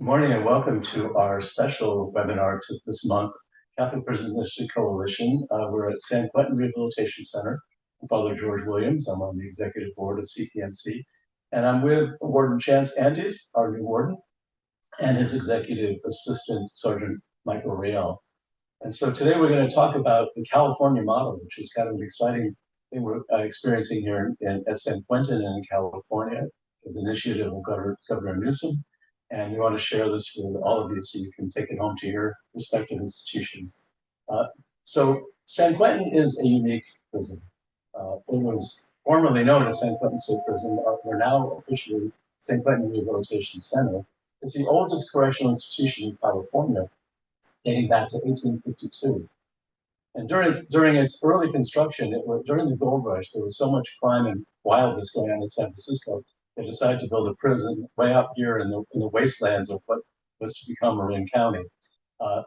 morning and welcome to our special webinar to this month, Catholic Prison Initiative Coalition. We're at San Quentin Rehabilitation Center. I'm Father George Williams. I'm on the executive board of CPMC. And I'm with Warden Chance Andes, our new warden, and his executive assistant, Sergeant Michael Real. And so today we're going to talk about the California model, which is kind of an exciting thing we're experiencing here at San Quentin and in California. It's an initiative of Governor Newsom. And we want to share this with all of you so you can take it home to your respective institutions. So San Quentin is a unique prison. It was formerly known as San Quentin State Prison. We're now officially San Quentin Rehabilitation Center. It's the oldest correctional institution in California, dating back to 1852. And during its early construction, during the gold rush, there was so much crime and wildness going on in San Francisco. They decided to build a prison way up here in the wastelands of what was to become Marin County.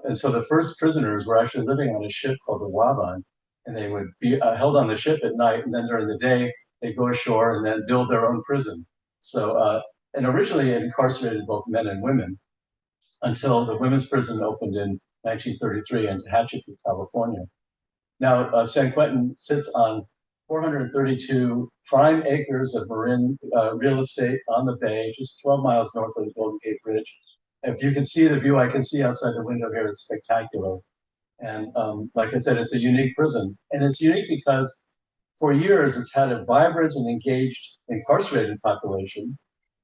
And so the first prisoners were actually living on a ship called the Warden, and they would be held on the ship at night, and then during the day, they'd go ashore and then build their own prison. So, and originally it incarcerated both men and women until the women's prison opened in 1933 in Tehachapi, California. Now, San Quentin sits on 432 prime acres of marine real estate on the bay, just 12 miles north of the Golden Gate Bridge. If you can see the view I can see outside the window here, it's spectacular. And like I said, it's a unique prison. And it's unique because for years, it's had a vibrant and engaged incarcerated population,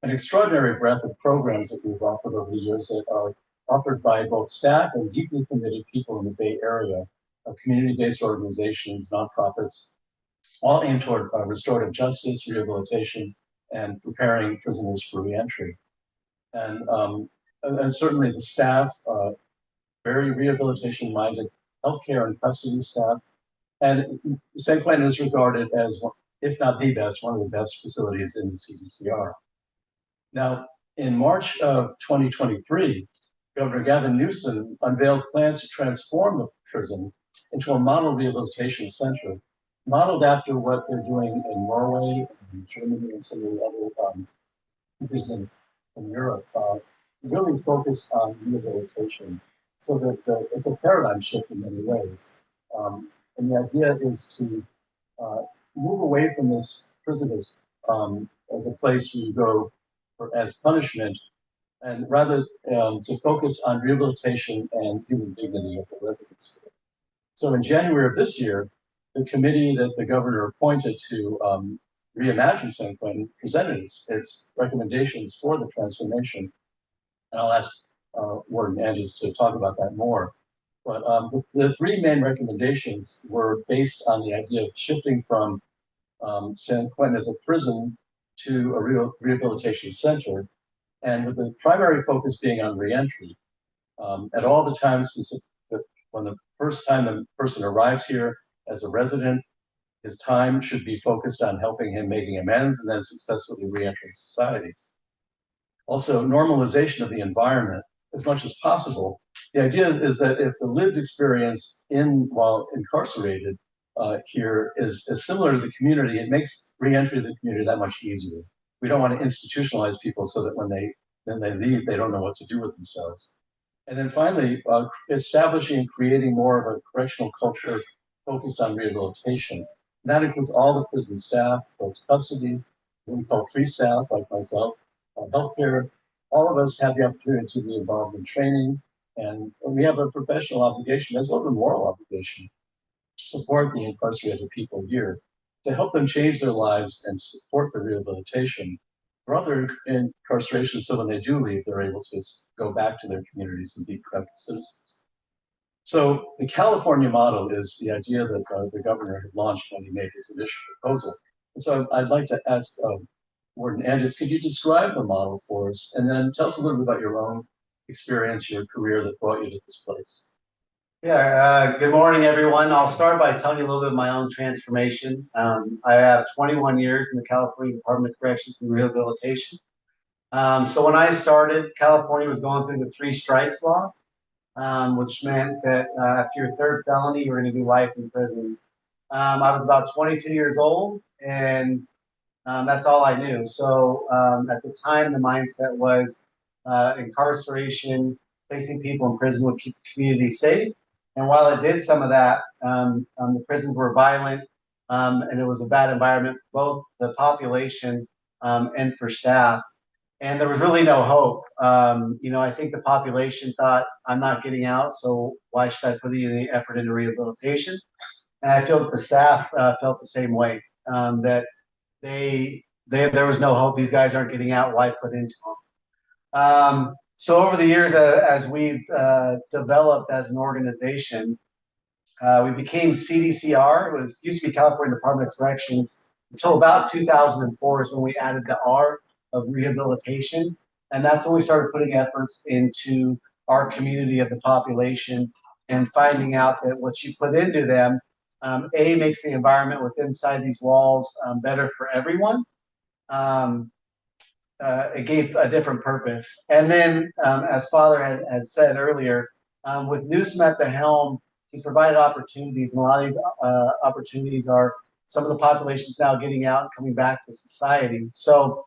an extraordinary breadth of programs that we've offered over the years that are offered by both staff and deeply committed people in the Bay Area, community-based organizations, nonprofits, all aimed toward restorative justice, rehabilitation, and preparing prisoners for reentry. And certainly the staff, very rehabilitation-minded healthcare and custody staff. And San Quentin is regarded as, if not the best, one of the best facilities in the CDCR. Now, in March of 2023, Governor Gavin Newsom unveiled plans to transform the prison into a model rehabilitation center, modeled after what they're doing in Norway, and Germany, and some of the other countries in Europe, really focused on rehabilitation. So that it's a paradigm shift in many ways. And the idea is to move away from this prison as a place where you go as punishment, and rather to focus on rehabilitation and human dignity of the residents. So in January of this year, the committee that the governor appointed to reimagine San Quentin presented its recommendations for the transformation. And I'll ask Warden Andes to talk about that more. But the three main recommendations were based on the idea of shifting from San Quentin as a prison to a rehabilitation center, and with the primary focus being on reentry. At all the times since when the first time the person arrives here as a resident, his time should be focused on helping him making amends and then successfully reentering society. Also, normalization of the environment as much as possible. The idea is that if the lived experience while incarcerated here is similar to the community, it makes reentry to the community that much easier. We don't want to institutionalize people so that when they leave, they don't know what to do with themselves. And then finally, establishing and creating more of a correctional culture focused on rehabilitation. And that includes all the prison staff, both custody, what we call free staff like myself, healthcare. All of us have the opportunity to be involved in training, and we have a professional obligation as well as a moral obligation to support the incarcerated people here, to help them change their lives and support their rehabilitation for other incarceration, so when they do leave, they're able to go back to their communities and be productive citizens. So the California model is the idea that the governor had launched when he made his initial proposal. And so I'd like to ask Warden Andes, could you describe the model for us, and then tell us a little bit about your own experience, your career that brought you to this place? Yeah, good morning, everyone. I'll start by telling you a little bit of my own transformation. I have 21 years in the California Department of Corrections and Rehabilitation. So when I started, California was going through the 3 strikes law, which meant that after your 3rd felony, you were going to do life in prison. I was about 22 years old, and that's all I knew. So at the time, the mindset was incarceration, placing people in prison would keep the community safe. And while it did some of that, the prisons were violent, and it was a bad environment for both the population and for staff. And there was really no hope. I think the population thought, I'm not getting out, so why should I put any effort into rehabilitation? And I feel that the staff felt the same way, that there was no hope. These guys aren't getting out. Why put into them? So over the years, as we've developed as an organization, we became CDCR. It was used to be California Department of Corrections until about 2004 is when we added the R of rehabilitation. And that's when we started putting efforts into our community of the population and finding out that what you put into them, A, makes the environment within inside these walls better for everyone. It gave a different purpose. And then, as Father had said earlier, with Newsom at the helm, he's provided opportunities, and a lot of these opportunities are some of the population's now getting out and coming back to society. So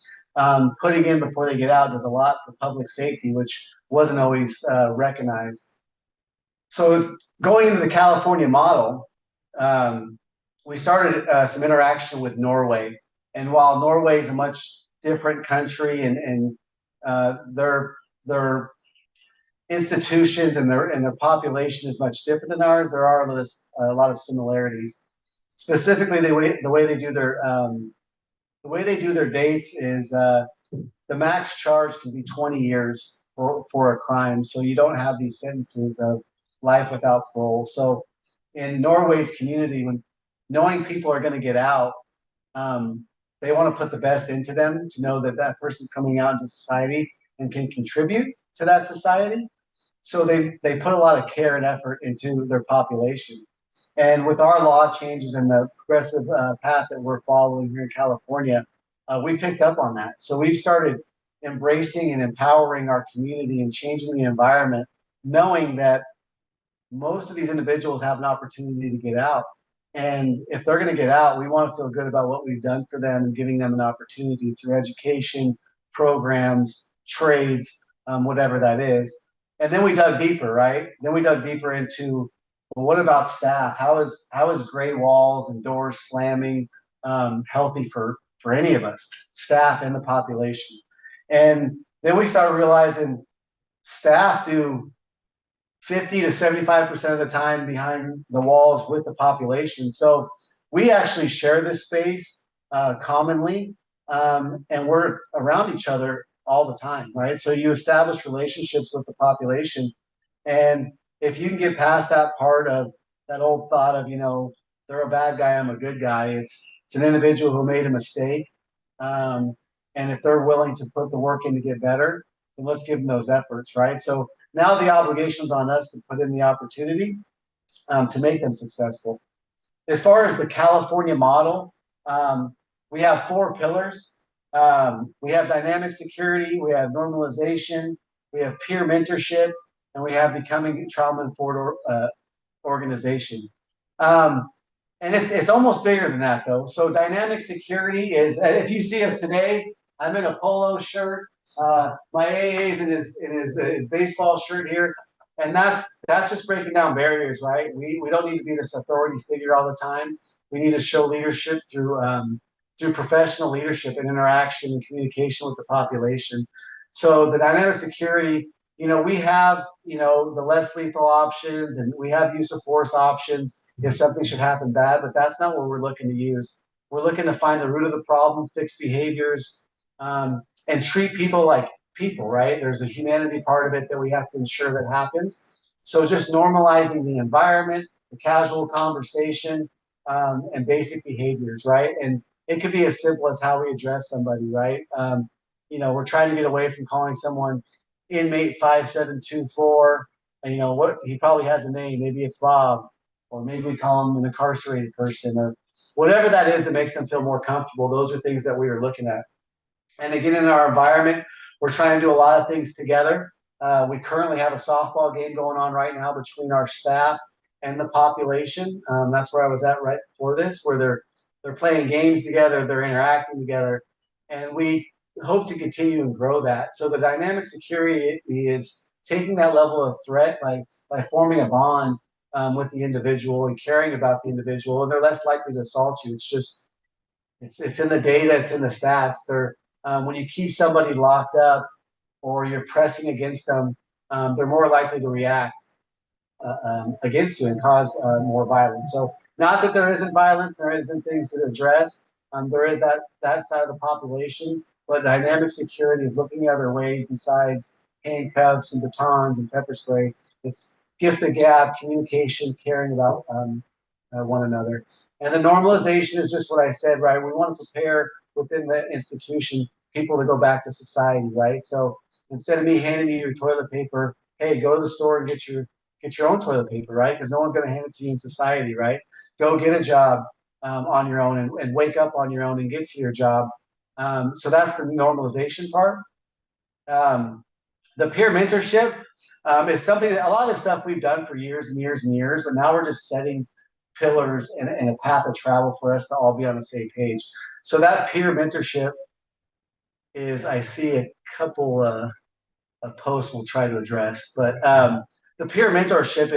putting in before they get out does a lot for public safety, which wasn't always recognized. So going into the California model, we started some interaction with Norway. And while Norway is a much different country and their institutions and their population is much different than ours, there are a lot of similarities. Specifically, the way they do their dates is the max charge can be 20 years for a crime, so you don't have these sentences of life without parole. So in Norway's community, when knowing people are going to get out, they want to put the best into them to know that that person's coming out into society and can contribute to that society. So they put a lot of care and effort into their population. And with our law changes and the progressive path that we're following here in California, we picked up on that. So we've started embracing and empowering our community and changing the environment, knowing that most of these individuals have an opportunity to get out. And if they're going to get out, we want to feel good about what we've done for them and giving them an opportunity through education, programs, trades, whatever that is. And then we dug deeper, right? Then we dug deeper into, well, what about staff? How is gray walls and doors slamming healthy for any of us, staff and the population? And then we started realizing staff do 50 to 75% of the time behind the walls with the population. So we actually share this space commonly, and we're around each other all the time, right? So you establish relationships with the population. And if you can get past that part of that old thought of, they're a bad guy, I'm a good guy. It's an individual who made a mistake. And if they're willing to put the work in to get better, then let's give them those efforts, right? So now the obligation's on us to put in the opportunity to make them successful. As far as the California model, we have 4 pillars. We have dynamic security, we have normalization, we have peer mentorship, and we have becoming a trauma-informed organization. And it's almost bigger than that, though. So dynamic security is, if you see us today, I'm in a polo shirt. My AA is in his baseball shirt here, and that's just breaking down barriers, right? We don't need to be this authority figure all the time. We need to show leadership through professional leadership and interaction and communication with the population. So the dynamic security, we have the less lethal options, and we have use of force options if something should happen bad, but that's not what we're looking to use. We're looking to find the root of the problem, fix behaviors, and treat people like people, right? There's a humanity part of it that we have to ensure that happens. So just normalizing the environment, the casual conversation, and basic behaviors, right? And it could be as simple as how we address somebody, right? We're trying to get away from calling someone inmate 5724. What he probably has a name. Maybe it's Bob, or maybe we call him an incarcerated person, or whatever that is that makes them feel more comfortable. Those are things that we are looking at. And again, in our environment, we're trying to do a lot of things together. We currently have a softball game going on right now between our staff and the population. That's where I was at right before this, where they're playing games together, they're interacting together, and hope to continue and grow that. So the dynamic security is taking that level of threat by forming a bond with the individual and caring about the individual, and they're less likely to assault you. It's just it's in the data, it's in the stats. They're when you keep somebody locked up or you're pressing against them, they're more likely to react against you and cause more violence. So not that there isn't violence, there isn't things to address. There is that side of the population, but dynamic security is looking at other ways besides handcuffs and batons and pepper spray. It's gift the gab, communication, caring about one another. And the normalization is just what I said, right? We want to prepare within the institution people to go back to society, right? So instead of me handing you your toilet paper, hey, go to the store and get your own toilet paper, right? Because no one's going to hand it to you in society, right? Go get a job on your own and wake up on your own and get to your job. So that's the normalization part. The peer mentorship is something that a lot of stuff we've done for years and years and years, but now we're just setting pillars and a path of travel for us to all be on the same page. So that peer mentorship is, I see a couple of posts we'll try to address, but the peer mentorship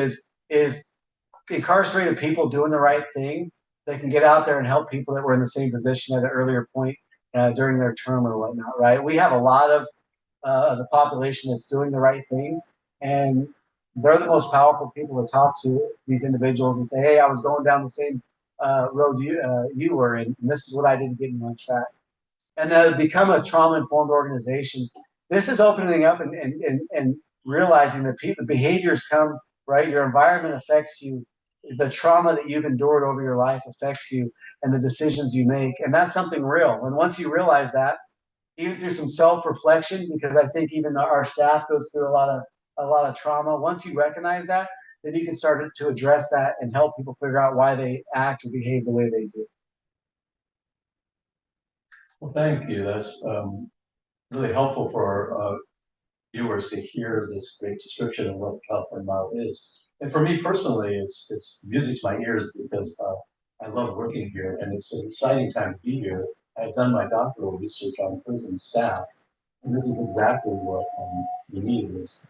is incarcerated people doing the right thing. They can get out there and help people that were in the same position at an earlier point during their term or whatnot, right? We have a lot of the population that's doing the right thing, and they're the most powerful people to talk to these individuals and say, hey, I was going down the same road you were, and this is what I did to get me on track. And then become a trauma-informed organization. This is opening up and realizing that the behaviors come, right? Your environment affects you. The trauma that you've endured over your life affects you and the decisions you make. And that's something real. And once you realize that, even through some self-reflection, because I think even our staff goes through a lot of trauma. Once you recognize that, then you can start to address that and help people figure out why they act or behave the way they do. Well, thank you. That's really helpful for our viewers to hear this great description of what the California model is. And for me personally, it's music to my ears because I love working here, and it's an exciting time to be here. I've done my doctoral research on prison staff, and this is exactly what we need is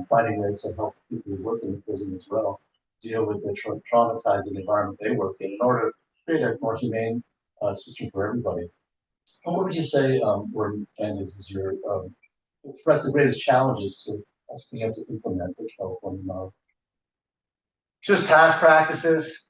finding ways to help people who work in prison as well deal with the traumatizing environment they work in order to create a more humane system for everybody. And what would you say, Warden, and is your perhaps the greatest challenges to us being able to implement the California model? Just past practices,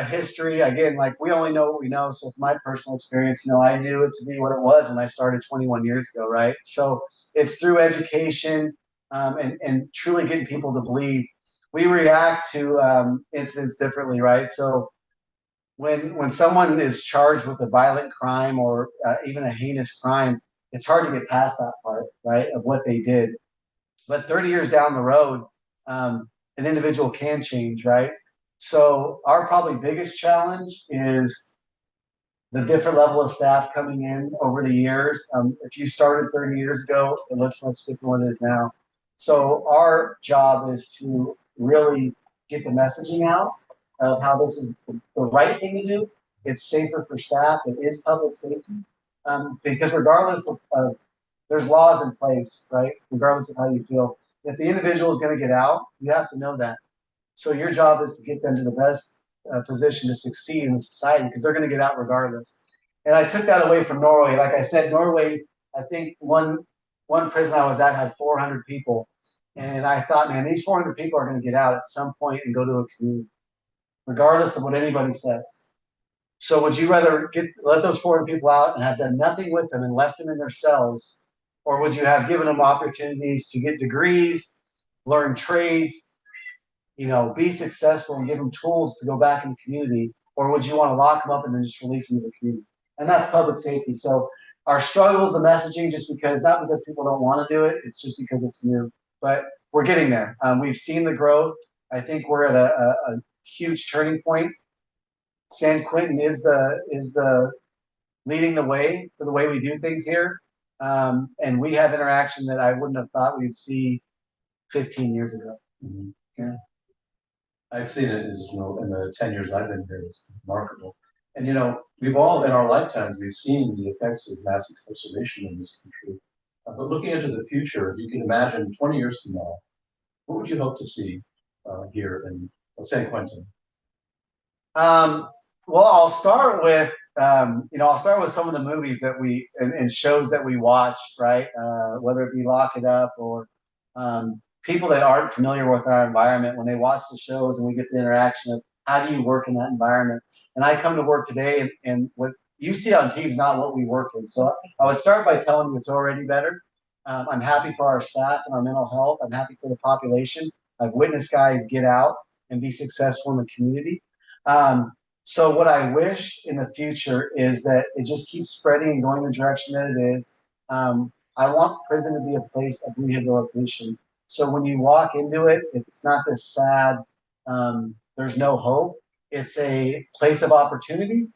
history. Again, like we only know what we know. So from my personal experience, I knew it to be what it was when I started 21 years ago, right? So it's through education and truly getting people to believe. We react to incidents differently, right? So when someone is charged with a violent crime or even a heinous crime, it's hard to get past that part, right, of what they did. But 30 years down the road, an individual can change, right? So our probably biggest challenge is the different level of staff coming in over the years. If you started 30 years ago, it looks much different than what it is now. So our job is to really get the messaging out of how this is the right thing to do. It's safer for staff. It is public safety. Because regardless of there's laws in place, right? Regardless of how you feel. If the individual is going to get out, you have to know that. So your job is to get them to the best position to succeed in society because they're going to get out regardless. And I took that away from Norway. Like I said, Norway, I think one prison I was at had 400 people. And I thought, man, these 400 people are going to get out at some point and go to a community, regardless of what anybody says. So would you rather let those 400 people out and have done nothing with them and left them in their cells, or would you have given them opportunities to get degrees, learn trades, be successful and give them tools to go back in the community, or would you want to lock them up and then just release them to the community? And that's public safety. So our struggle is the messaging, not because people don't want to do it, it's just because it's new. But we're getting there. We've seen the growth. I think we're at a huge turning point. San Quentin is the leading the way for the way we do things here. And we have interaction that I wouldn't have thought we'd see 15 years ago. Mm-hmm. Yeah. I've seen it in the 10 years I've been here. It's remarkable. And we've all, in our lifetimes, we've seen the effects of mass incarceration in this country. But looking into the future, you can imagine 20 years from now, what would you hope to see here in San Quentin? Um, well, I'll start with some of the movies that and shows that we watch, right? Whether it be Lock It Up or people that aren't familiar with our environment, when they watch the shows and we get the interaction of how do you work in that environment? And I come to work today and what you see on TV is not what we work in. So I would start by telling you it's already better. I'm happy for our staff and our mental health. I'm happy for the population. I've witnessed guys get out and be successful in the community. Um, so what I wish in the future is that it just keeps spreading and going the direction that it is. I want prison to be a place of rehabilitation. So when you walk into it, it's not this sad, there's no hope. It's a place of opportunity,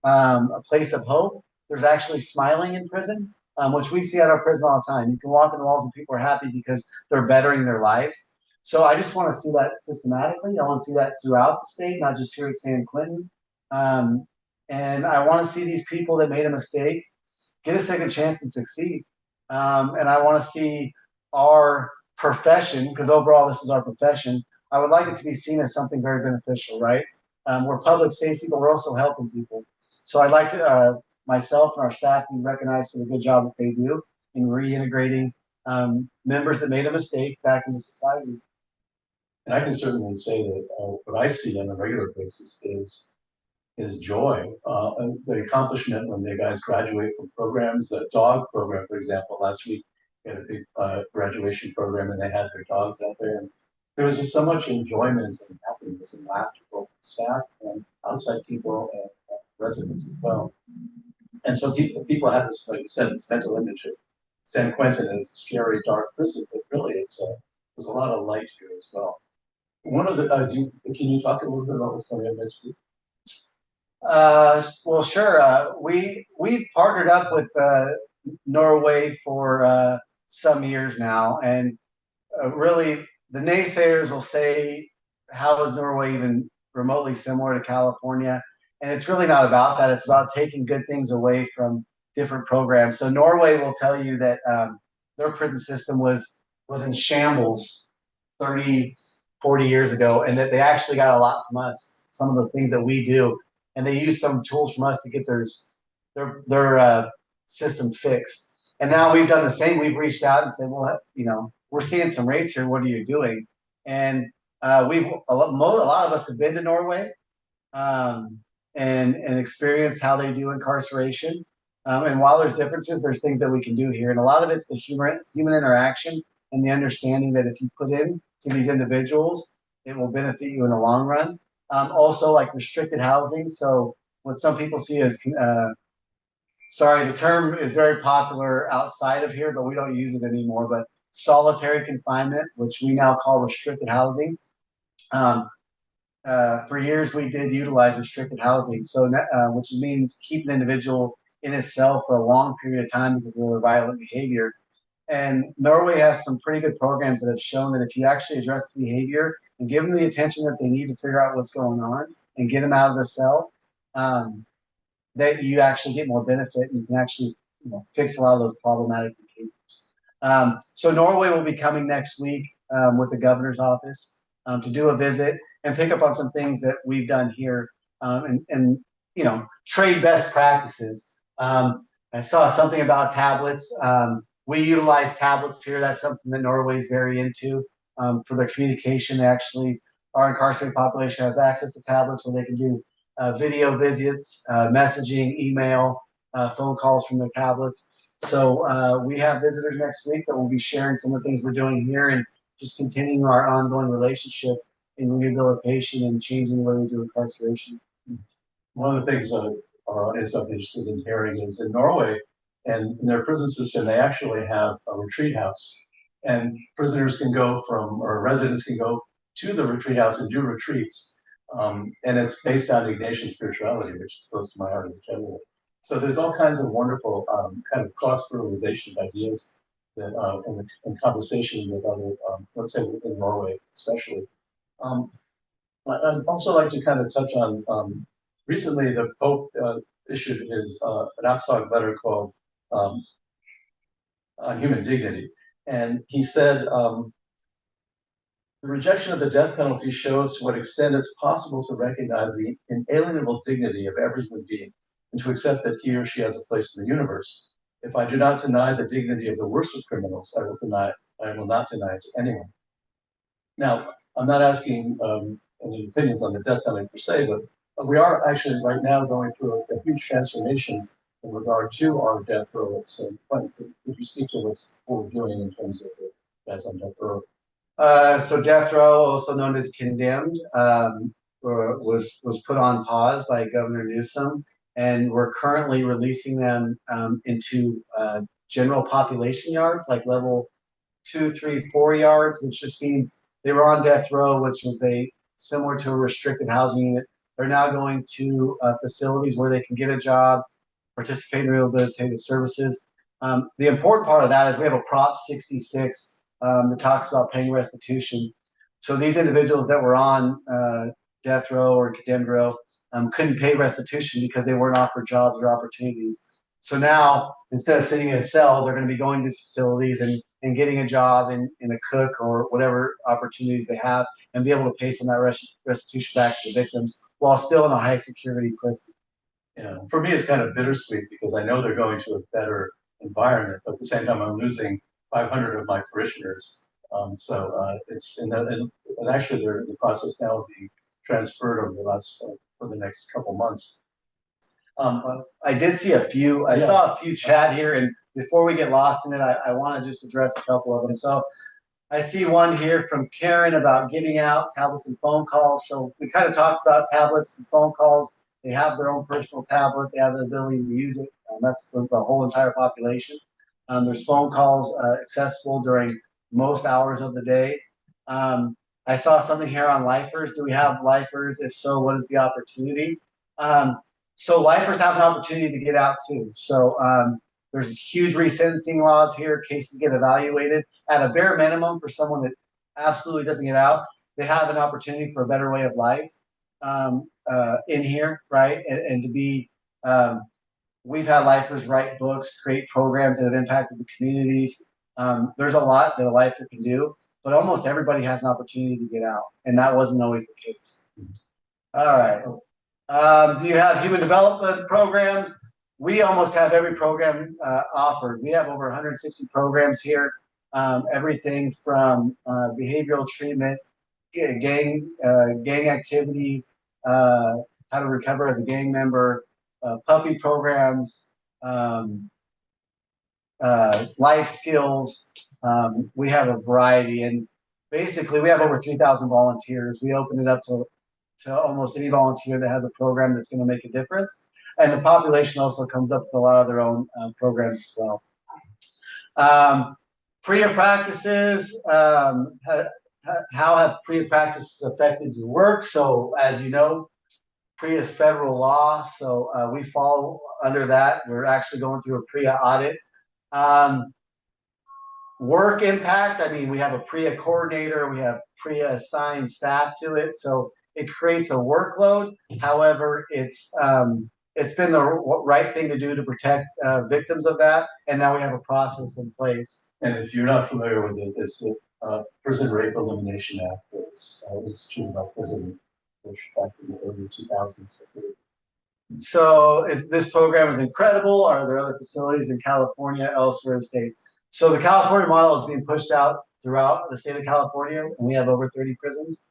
a place of hope. There's actually smiling in prison, which we see at our prison all the time. You can walk in the walls and people are happy because they're bettering their lives. So I just want to see that systematically. I want to see that throughout the state, not just here at San Quentin. Um, and I want to see these people that made a mistake get a second chance and succeed. And I want to see our profession, because overall this is our profession. I would like it to be seen as something very beneficial, right? We're public safety, but we're also helping people. So I'd like to myself and our staff be recognized for the good job that they do in reintegrating members that made a mistake back into society. And I can certainly say that what I see on a regular basis is joy, and the accomplishment when the guys graduate from programs. The dog program, for example, last week we had a big graduation program, and they had their dogs out there, and there was just so much enjoyment and happiness and laughter both from staff and outside people and residents as well. And so people have this, like you said, this mental image of San Quentin as a scary, dark prison, but really there's a lot of light here as well. One of the, can you talk a little bit about what's going on next week? Well, sure. We've partnered up with Norway for some years now, and really the naysayers will say, "How is Norway even remotely similar to California?" And it's really not about that. It's about taking good things away from different programs. So Norway will tell you that their prison system was in shambles 30, 40 years ago, and that they actually got a lot from us. Some of the things that we do, and they use some tools from us to get their system fixed. And now we've done the same. We've reached out and said, well, we're seeing some rates here. What are you doing? And a lot of us have been to Norway and experienced how they do incarceration. And while there's differences, there's things that we can do here. And a lot of it's the human interaction and the understanding that if you put in to these individuals, it will benefit you in the long run. Also, like restricted housing. So what some people see as, sorry, the term is very popular outside of here, but we don't use it anymore. But solitary confinement, which we now call restricted housing. For years, we did utilize restricted housing, so which means keep an individual in his cell for a long period of time because of their violent behavior. And Norway has some pretty good programs that have shown that if you actually address the behavior and give them the attention that they need to figure out what's going on and get them out of the cell, that you actually get more benefit and you can actually fix a lot of those problematic behaviors. So Norway will be coming next week with the governor's office to do a visit and pick up on some things that we've done here and trade best practices. I saw something about tablets. We utilize tablets here. That's something that Norway is very into for their communication. They actually, our incarcerated population has access to tablets where they can do video visits, messaging, email, phone calls from their tablets. So we have visitors next week that will be sharing some of the things we're doing here and just continuing our ongoing relationship in rehabilitation and changing the way we do incarceration. One of the things our audience might be interested in hearing is in Norway and in their prison system, they actually have a retreat house. And prisoners can go or residents can go to the retreat house and do retreats. And it's based on Ignatian spirituality, which is close to my heart as a Jesuit. So there's all kinds of wonderful kind of cross-fertilization of ideas that in conversation with other, let's say in Norway especially. I'd also like to kind of touch on recently the Pope issued an apostolic letter called um, On Human Dignity. And he said, the rejection of the death penalty shows to what extent it's possible to recognize the inalienable dignity of every human being and to accept that he or she has a place in the universe. If I do not deny the dignity of the worst of criminals, I will not deny it to anyone. Now, I'm not asking any opinions on the death penalty per se, but we are actually right now going through a huge transformation in regard to our death row at San Quentin. Could you speak to what we're doing in terms of the guys on death row? So death row, also known as condemned, was put on pause by Governor Newsom, and we're currently releasing them into general population yards, like level 2, 3, 4 yards, which just means they were on death row, which was similar to a restricted housing unit. They're now going to facilities where they can get a job, participate in rehabilitative services. The important part of that is we have a Prop 66 that talks about paying restitution. So these individuals that were on death row or condemned row couldn't pay restitution because they weren't offered jobs or opportunities. So now, instead of sitting in a cell, they're going to be going to these facilities and getting a job in a cook or whatever opportunities they have and be able to pay some of that restitution back to the victims while still in a high security prison. Yeah, for me, it's kind of bittersweet because I know they're going to a better environment, but at the same time, I'm losing 500 of my parishioners. It's and actually they're in the process now of being transferred over the last for the next couple months. I did see a few. I saw a few chat here, and before we get lost in it, I want to just address a couple of them. So I see one here from Karen about getting out tablets and phone calls. So we kind of talked about tablets and phone calls. They have their own personal tablet. They have the ability to use it. That's for the whole entire population. There's phone calls accessible during most hours of the day. I saw something here on lifers. Do we have lifers? If so, what is the opportunity? So lifers have an opportunity to get out too. So there's huge resentencing laws here. Cases get evaluated at a bare minimum for someone that absolutely doesn't get out. They have an opportunity for a better way of life in here, right? And to be, we've had lifers write books, create programs that have impacted the communities. There's a lot that a lifer can do, but almost everybody has an opportunity to get out, and that wasn't always the case. All right. Do you have human development programs? We almost have every program offered. We have over 160 programs here. Everything from behavioral treatment, gang activity, how to recover as a gang member, puppy programs, life skills. We have a variety, and basically we have over 3,000 volunteers. We open it up to almost any volunteer that has a program that's going to make a difference. And the population also comes up with a lot of their own programs as well. PrePractices, how have PrePractices affected your work? So as you know, PRE is federal law, so we fall under that. We're actually going through a PREA audit. Work impact, I mean, we have a PREA coordinator, we have PREA assigned staff to it, so it creates a workload. However, it's been the right thing to do to protect victims of that, and now we have a process in place. And if you're not familiar with it, it's the Prison Rape Elimination Act. It's instituted by President Bush back in the early 2000s. So this program is incredible. Are there other facilities in California, elsewhere in the states? So the California model is being pushed out throughout the state of California, and we have over 30 prisons.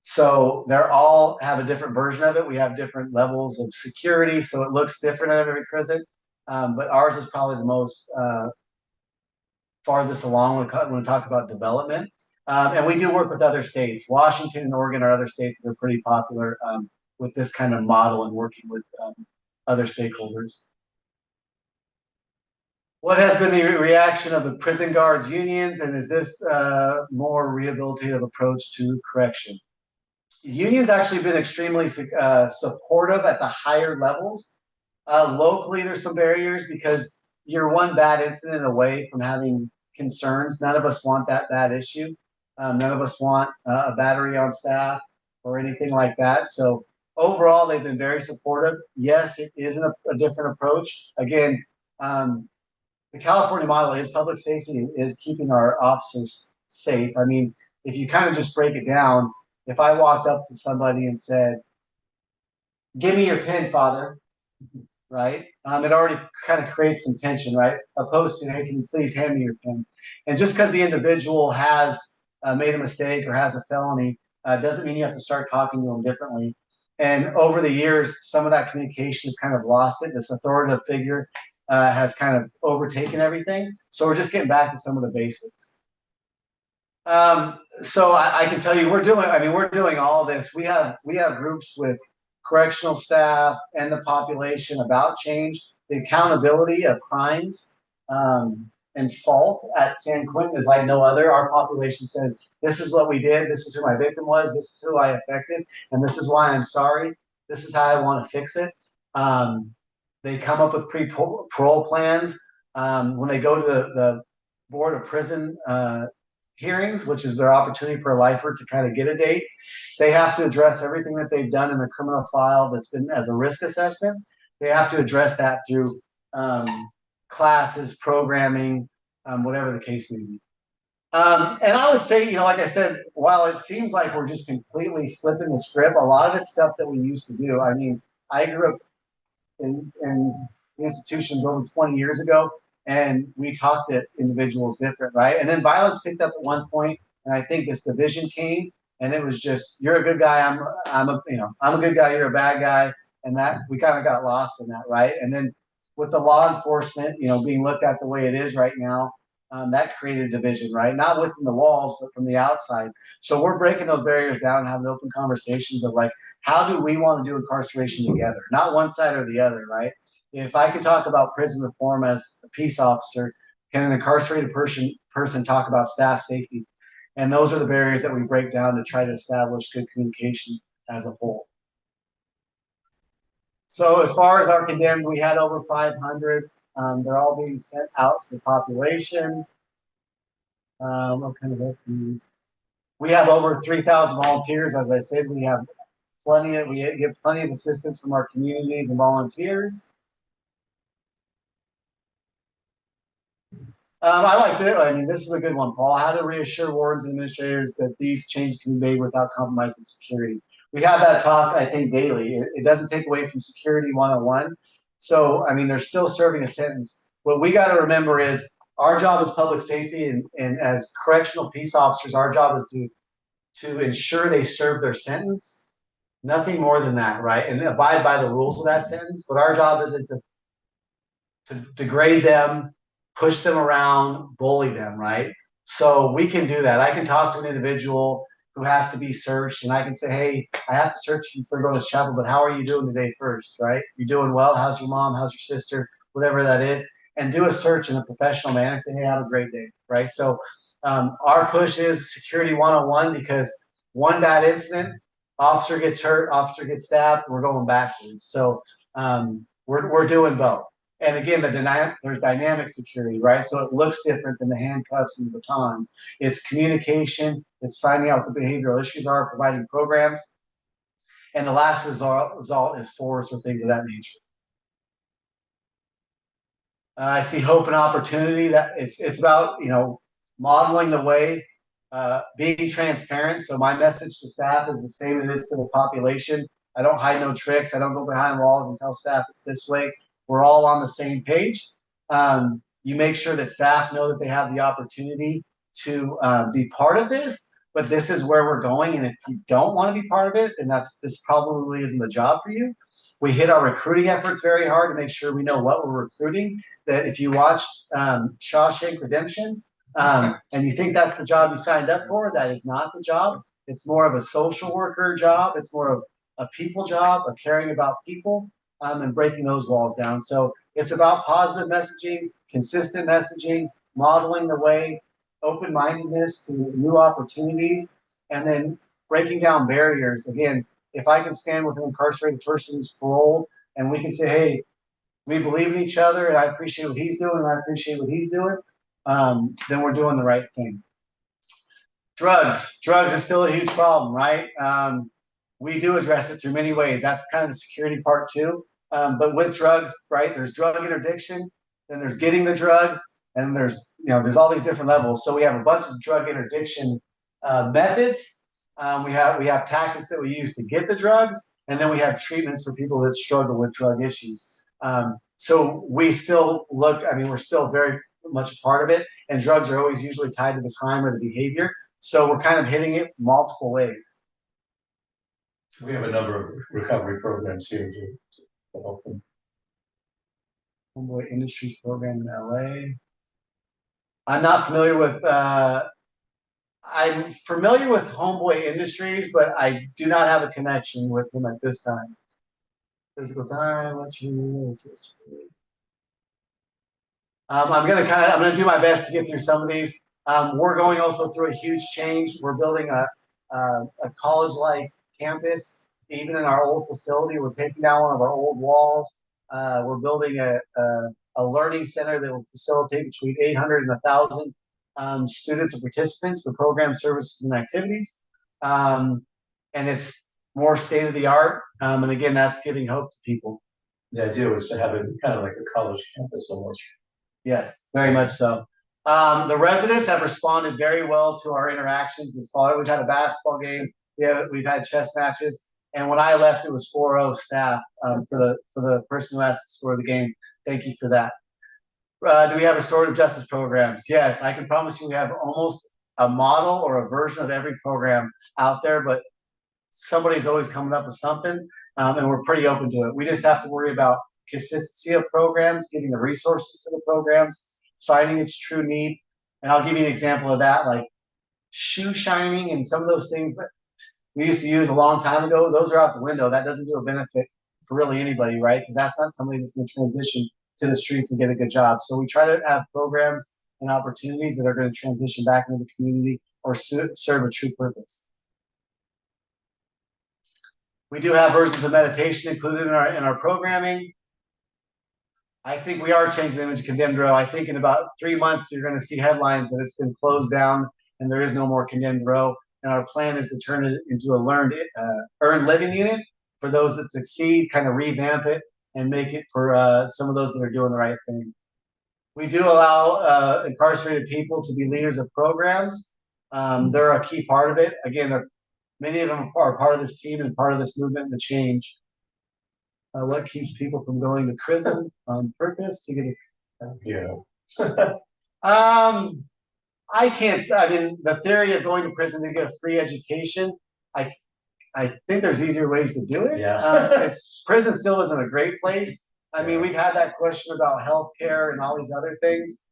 So they're all have a different version of it. We have different levels of security, so it looks different at every prison. But ours is probably the most farthest along when we talk about development. And we do work with other states. Washington and Oregon are other states that are pretty popular with this kind of model and working with other stakeholders. What has been the reaction of the prison guards unions, and is this more rehabilitative approach to correction? Unions actually been extremely supportive at the higher levels. Locally, there's some barriers because you're one bad incident away from having concerns. None of us want that bad issue. None of us want a battery on staff or anything like that. So overall, they've been very supportive. Yes, it is a different approach. Again, the California model is public safety and is keeping our officers safe. I mean, if you kind of just break it down, if I walked up to somebody and said, "Give me your pen, father," right? It already kind of creates some tension, right? Opposed to, "Hey, can you please hand me your pen?" And just because the individual has made a mistake or has a felony doesn't mean you have to start talking to them differently. And over the years, some of that communication has kind of lost it. This authoritative figure has kind of overtaken everything. So we're just getting back to some of the basics. So I can tell you, we're doing all of this. We have groups with correctional staff and the population about change, the accountability of crimes and fault at San Quentin is like no other. Our population says, "This is what we did. This is who my victim was. This is who I affected, and this is why I'm sorry. This is how I want to fix it." They come up with pre-parole plans. When they go to the Board of Prison hearings, which is their opportunity for a lifer to kind of get a date, they have to address everything that they've done in the criminal file that's been as a risk assessment. They have to address that through classes, programming, whatever the case may be. And I would say, like I said, while it seems like we're just completely flipping the script, a lot of it's stuff that we used to do. I mean, I grew up in institutions over 20 years ago, and we talked to individuals different, right? And then violence picked up at one point, and I think this division came, and it was just, "You're a good guy, I'm a good guy, you're a bad guy," and that we kind of got lost in that, right? And then with the law enforcement, being looked at the way it is right now, that created a division, right? Not within the walls, but from the outside. So we're breaking those barriers down and having open conversations of like, how do we want to do incarceration together? Not one side or the other, right? If I could talk about prison reform as a peace officer, can an incarcerated person talk about staff safety? And those are the barriers that we break down to try to establish good communication as a whole. So as far as our condemned, we had over 500. They're all being sent out to the population. What kind of help can we use? We have over 3,000 volunteers. As I said, we get plenty of assistance from our communities and volunteers. I like this. I mean, this is a good one, Paul. How to reassure wardens and administrators that these changes can be made without compromising security. We have that talk, I think, daily. It doesn't take away from security 101. So, I mean, they're still serving a sentence. What we got to remember is our job is public safety, and as correctional peace officers, our job is to ensure they serve their sentence. Nothing more than that, right? And abide by the rules of that sentence. But our job isn't to degrade them, push them around, bully them, right? So we can do that. I can talk to an individual who has to be searched, and I can say, "Hey, I have to search you for going to chapel, but how are you doing today first, right? You doing well? How's your mom? How's your sister? Whatever that is." And do a search in a professional manner and say, "Hey, have a great day," right? So our push is security 101, because one bad incident, officer gets hurt, officer gets stabbed, we're going backwards. So we're doing both. And again, there's dynamic security, right? So it looks different than the handcuffs and the batons. It's communication. It's finding out what the behavioral issues are, providing programs. And the last result is force or things of that nature. I see hope and opportunity. That it's about modeling the way, being transparent. So my message to staff is the same it is to the population. I don't hide no tricks. I don't go behind walls and tell staff it's this way. We're all on the same page. You make sure that staff know that they have the opportunity to be part of this, but this is where we're going. And if you don't want to be part of it, then this probably isn't the job for you. We hit our recruiting efforts very hard to make sure we know what we're recruiting. That if you watched Shawshank Redemption, and you think that's the job you signed up for, that is not the job. It's more of a social worker job. It's more of a people job, of caring about people, and breaking those walls down. So it's about positive messaging, consistent messaging, modeling the way, open-mindedness to new opportunities, and then breaking down barriers. Again, if I can stand with an incarcerated person who's paroled and we can say, "Hey, we believe in each other, and I appreciate what he's doing, and I appreciate what he's doing," then we're doing the right thing. Drugs is still a huge problem, right? we do address it through many ways. That's kind of the security part too. But with drugs, right? There's drug interdiction, then there's getting the drugs, and there's all these different levels. So we have a bunch of drug interdiction methods. We have tactics that we use to get the drugs, and then we have treatments for people that struggle with drug issues. So we still look. I mean, we're still very much a part of it, and drugs are always usually tied to the crime or the behavior. So we're kind of hitting it multiple ways. We have a number of recovery programs here to help them. Homeboy Industries program in LA. I'm not familiar with. I'm familiar with Homeboy Industries, but I do not have a connection with them at this time. Physical time. What's this? I'm gonna do my best to get through some of these. We're going also through a huge change. We're building a college-like campus. Even in our old facility, we're taking down one of our old walls. We're building a learning center that will facilitate between 800 and 1,000 students and participants for program services and activities. And it's more state-of-the-art. And again, that's giving hope to people. The idea was to have it kind of like a college campus almost. Yes, very much so. The residents have responded very well to our interactions this fall. We've had a basketball game. We've had chess matches. And when I left, it was 4-0 staff for the person who asked to score the game. Thank you for that. Do we have restorative justice programs? Yes, I can promise you we have almost a model or a version of every program out there, but somebody's always coming up with something, and we're pretty open to it. We just have to worry about consistency of programs, getting the resources to the programs, finding its true need. And I'll give you an example of that, like shoe shining and some of those things that we used to use a long time ago. Those are out the window. That doesn't do a benefit for really anybody, right? Because that's not somebody that's going to transition to the streets and get a good job. So we try to have programs and opportunities that are going to transition back into the community or serve a true purpose. We do have versions of meditation included in our programming. I think we are changing the image of condemned row. I think in about 3 months, you're going to see headlines that it's been closed down and there is no more condemned row. And our plan is to turn it into a earned living unit for those that succeed, kind of revamp it and make it for some of those that are doing the right thing. We do allow incarcerated people to be leaders of programs. They're a key part of it. Again, many of them are part of this team and part of this movement and the change. What keeps people from going to prison on purpose to get I can't. I mean, the theory of going to prison to get a free education, I think there's easier ways to do it. Yeah. Prison still isn't a great place. I mean, we've had that question about healthcare and all these other things.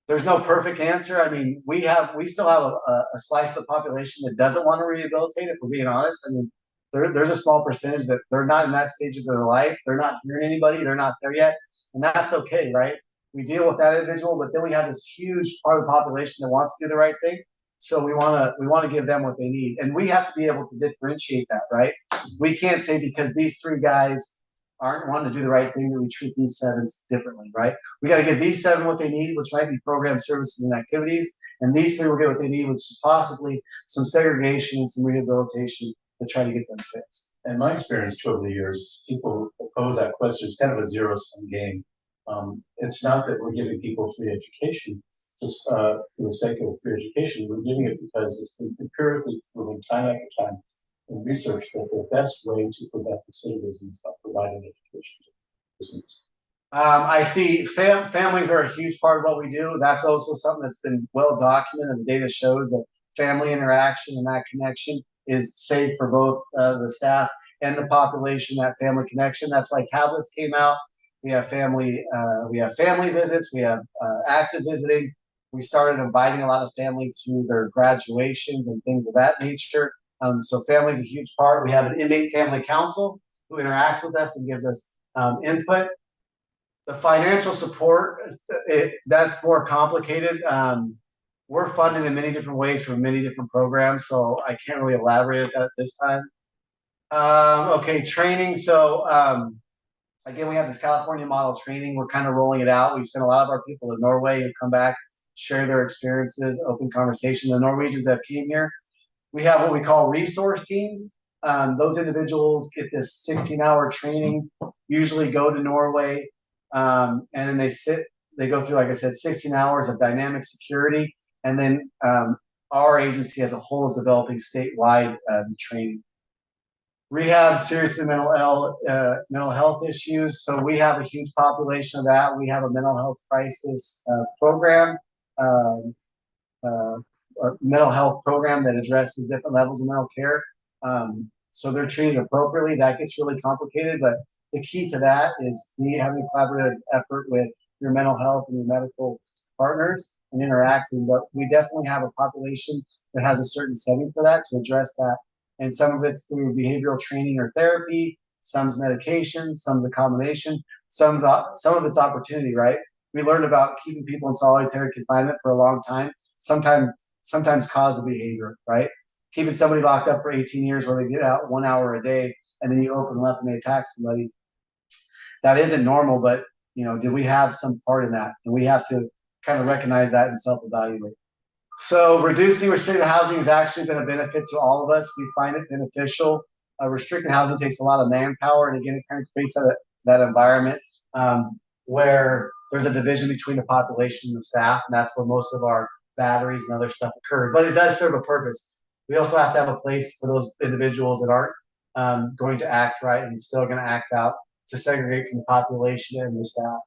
There's no perfect answer. I mean, we still have a slice of the population that doesn't want to rehabilitate, if we're being honest. I mean, there's a small percentage that they're not in that stage of their life. They're not hearing anybody. They're not there yet. And that's okay, right? We deal with that individual, but then we have this huge part of the population that wants to do the right thing. So we want to give them what they need. And we have to be able to differentiate that, right? We can't say because these 3 guys aren't wanting to do the right thing that we treat these 7 differently, right? We got to give these 7 what they need, which might be program services and activities. And these 3 will get what they need, which is possibly some segregation and some rehabilitation to try to get them fixed. And my experience over the years, people pose that question. It's kind of a zero-sum game. It's not that we're giving people free education just for the sake of free education. We're giving it because it's been empirically proven time after time in research that the best way to prevent recidivism is by providing education to prisoners. I see families are a huge part of what we do. That's also something that's been well documented. The data shows that family interaction and that connection is safe for both the staff and the population, that family connection. That's why tablets came out. We have family visits. We have active visiting. We started inviting a lot of family to their graduations and things of that nature. So family is a huge part. We have an inmate family council who interacts with us and gives us input. The financial support, that's more complicated. We're funded in many different ways from many different programs, so I can't really elaborate at that at this time. Okay, training. So again, we have this California model training. We're kind of rolling it out. We've sent a lot of our people to Norway who come back, share their experiences, open conversation. The Norwegians that came here, we have what we call resource teams. Those individuals get this 16-hour training, usually go to Norway, and then they go through, like I said, 16 hours of dynamic security, and then our agency as a whole is developing statewide training. Rehab, seriously mental health issues. So we have a huge population of that. We have a mental health crisis program, or mental health program that addresses different levels of mental care. So they're treated appropriately. That gets really complicated, but the key to that is me having a collaborative effort with your mental health and your medical partners and interacting. But we definitely have a population that has a certain setting for that to address that. And some of it's through behavioral training or therapy, some's medication, some's a combination, some of it's opportunity, right? We learned about keeping people in solitary confinement for a long time, sometimes cause the behavior, right? Keeping somebody locked up for 18 years where they get out 1 hour a day and then you open them up and they attack somebody. That isn't normal, but did we have some part in that? And we have to kind of recognize that and self-evaluate. So reducing restricted housing has actually been a benefit to all of us. We find it beneficial. Restricted housing takes a lot of manpower, and again, it kind of creates that environment where there's a division between the population and the staff, and that's where most of our batteries and other stuff occur. But it does serve a purpose. We also have to have a place for those individuals that aren't going to act right and still going to act out, to segregate from the population and the staff.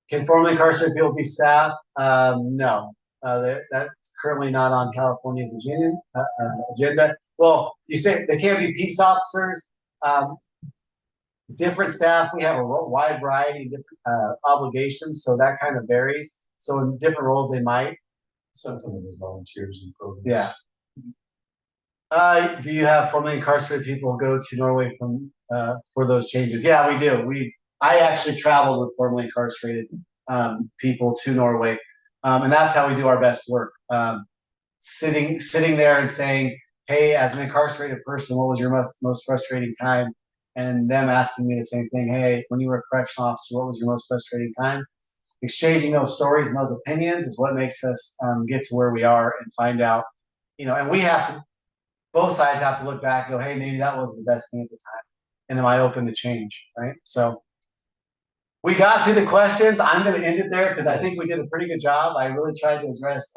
Can formerly incarcerated people be staff? No. That's currently not on California's agenda. Well, you say they can't be peace officers. Different staff, we have a wide variety of different obligations, so that kind of varies. So in different roles, they might. Sometimes as volunteers and programs. Yeah. Do you have formerly incarcerated people go to Norway for those changes? Yeah, we do. I actually traveled with formerly incarcerated people to Norway. And that's how we do our best work. Sitting there and saying, hey, as an incarcerated person, what was your most frustrating time? And them asking me the same thing. Hey, when you were a correctional officer, what was your most frustrating time? Exchanging those stories and those opinions is what makes us get to where we are and find out, and we have to, both sides have to look back and go, hey, maybe that was the best thing at the time. And am I open to change, right? So we got through the questions. I'm going to end it there because I think we did a pretty good job. I really tried to address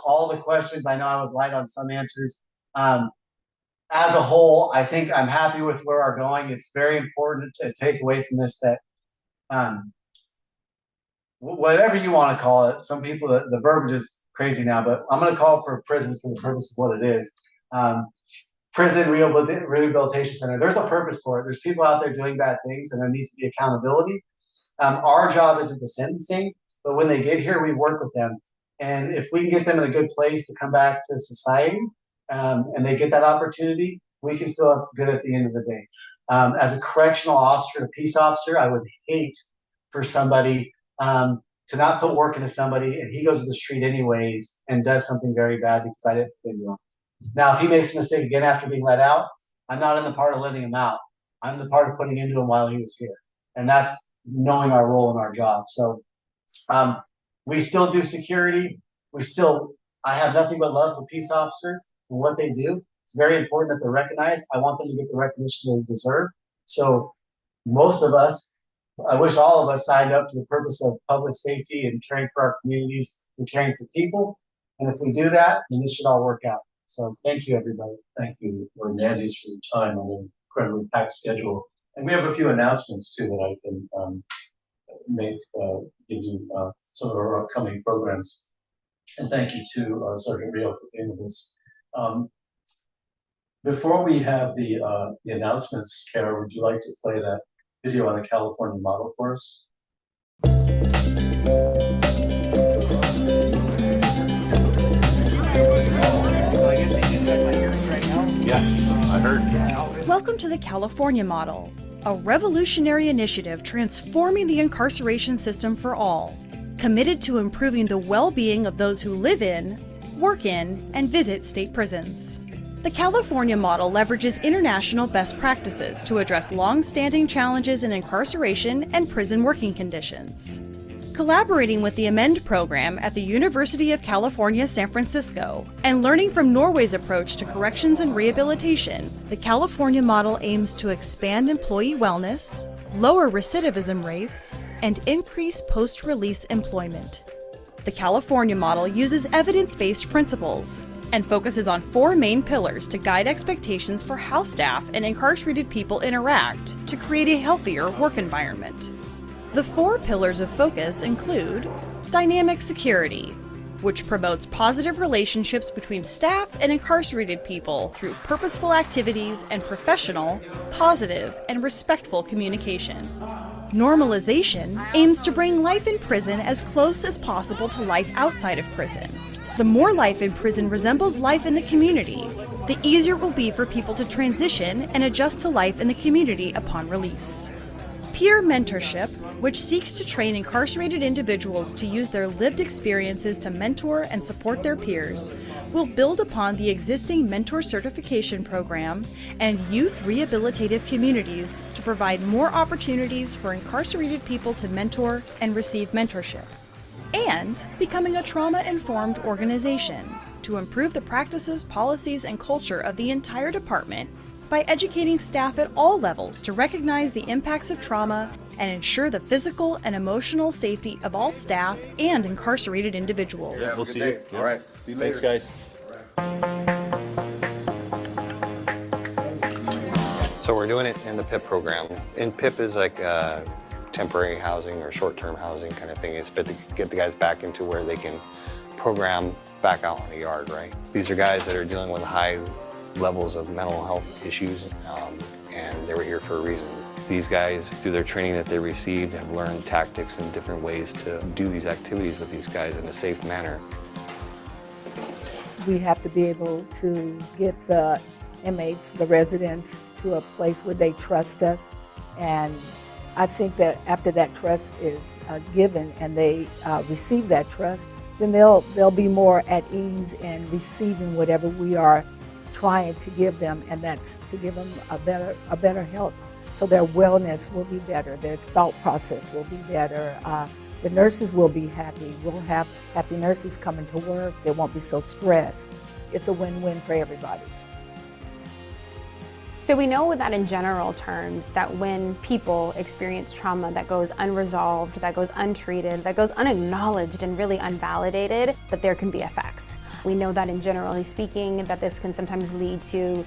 all the questions. I know I was light on some answers. As a whole, I think I'm happy with where we're going. It's very important to take away from this that whatever you want to call it, some people, the verbiage is crazy now, but I'm going to call it for prison for the purpose of what it is. Prison Rehabilitation Center. There's a purpose for it. There's people out there doing bad things, and there needs to be accountability. Our job isn't the sentencing, but when they get here, we work with them. And if we can get them in a good place to come back to society, and they get that opportunity, we can feel good at the end of the day. As a correctional officer, a peace officer, I would hate for somebody to not put work into somebody and he goes to the street anyways and does something very bad because I didn't put him on. Now, if he makes a mistake again after being let out, I'm not in the part of letting him out. I'm the part of putting into him while he was here. And that's knowing our role in our job. So we still do security. I have nothing but love for peace officers and what they do. It's very important that they're recognized. I want them to get the recognition they deserve. So most of us, I wish all of us signed up to the purpose of public safety and caring for our communities and caring for people. And if we do that, then this should all work out. So thank you, everybody. Thank you, Warden Andes, for your time on an incredibly packed schedule. And we have a few announcements too that I can give you some of our upcoming programs. And thank you to Sergeant Rio for being with us. Before we have the announcements, Kara, would you like to play that video on the California model for us? Yeah, I heard. Welcome to the California Model, a revolutionary initiative transforming the incarceration system for all, committed to improving the well-being of those who live in, work in, and visit state prisons. The California Model leverages international best practices to address long-standing challenges in incarceration and prison working conditions. Collaborating with the Amend program at the University of California, San Francisco, and learning from Norway's approach to corrections and rehabilitation, the California model aims to expand employee wellness, lower recidivism rates, and increase post-release employment. The California model uses evidence-based principles and focuses on 4 main pillars to guide expectations for how staff and incarcerated people interact to create a healthier work environment. The 4 pillars of focus include dynamic security, which promotes positive relationships between staff and incarcerated people through purposeful activities and professional, positive, and respectful communication. Normalization aims to bring life in prison as close as possible to life outside of prison. The more life in prison resembles life in the community, the easier it will be for people to transition and adjust to life in the community upon release. Peer mentorship, which seeks to train incarcerated individuals to use their lived experiences to mentor and support their peers, will build upon the existing mentor certification program and youth rehabilitative communities to provide more opportunities for incarcerated people to mentor and receive mentorship. And becoming a trauma-informed organization to improve the practices, policies, and culture of the entire department by educating staff at all levels to recognize the impacts of trauma and ensure the physical and emotional safety of all staff and incarcerated individuals. Yeah, we'll see you. All right. See you later. Thanks, guys. So we're doing it in the PIP program. And PIP is like temporary housing or short-term housing kind of thing. It's to get the guys back into where they can program back out on the yard, right? These are guys that are dealing with high levels of mental health issues, and they were here for a reason. These guys, through their training that they received, have learned tactics and different ways to do these activities with these guys in a safe manner. We have to be able to get the inmates, the residents, to a place where they trust us. And I think that after that trust is given and they receive that trust, then they'll be more at ease in receiving whatever we are trying to give them, and that's to give them a better health, so their wellness will be better, their thought process will be better, the nurses will be happy, we'll have happy nurses coming to work, they won't be so stressed. It's a win-win for everybody. So we know that in general terms that when people experience trauma that goes unresolved, that goes untreated, that goes unacknowledged and really unvalidated, that there can be effects. We know that in generally speaking that this can sometimes lead to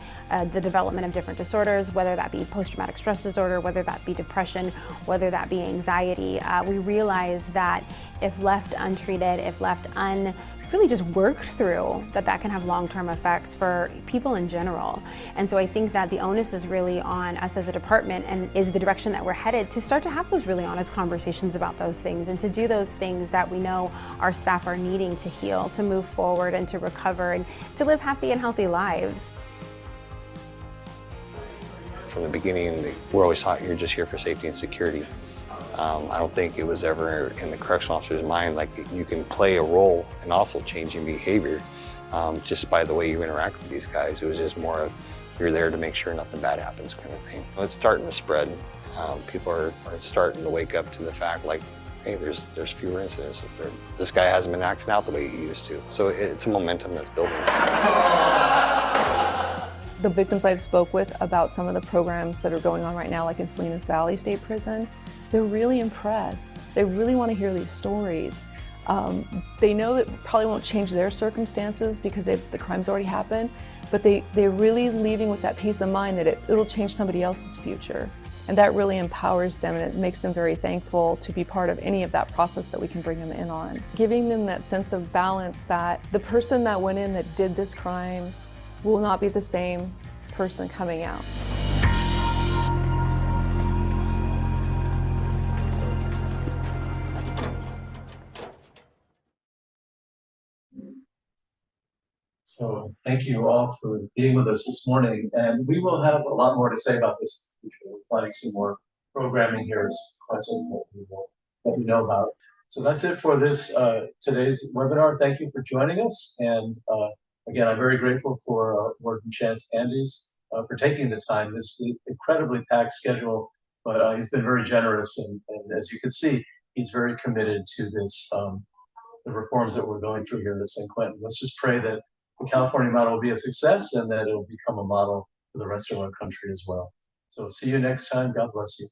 the development of different disorders, whether that be post-traumatic stress disorder, whether that be depression, whether that be anxiety. We realize that if left untreated, if left really just worked through, that can have long-term effects for people in general. And so I think that the onus is really on us as a department, and is the direction that we're headed, to start to have those really honest conversations about those things and to do those things that we know our staff are needing to heal, to move forward and to recover and to live happy and healthy lives. From the beginning, we're always taught you're just here for safety and security. I don't think it was ever in the correctional officer's mind like you can play a role in also changing behavior just by the way you interact with these guys. It was just more of you're there to make sure nothing bad happens kind of thing. It's starting to spread. People are starting to wake up to the fact like, hey, there's fewer incidents. This guy hasn't been acting out the way he used to. So it's a momentum that's building. The victims I've spoke with about some of the programs that are going on right now, like in Salinas Valley State Prison, they're really impressed. They really want to hear these stories. They know that probably won't change their circumstances because the crime's already happened, but they're really leaving with that peace of mind that it'll change somebody else's future. And that really empowers them, and it makes them very thankful to be part of any of that process that we can bring them in on. Giving them that sense of balance that the person that went in that did this crime will not be the same person coming out. So thank you all for being with us this morning, and we will have a lot more to say about this. We're planning some more programming here at San Quentin that we will let you know about. So that's it for this today's webinar. Thank you for joining us, and again, I'm very grateful for Warden Chance Andes for taking the time. This incredibly packed schedule, but he's been very generous, and as you can see, he's very committed to this, the reforms that we're going through here at San Quentin. Let's just pray that the California model will be a success and that it will become a model for the rest of our country as well. So see you next time. God bless you.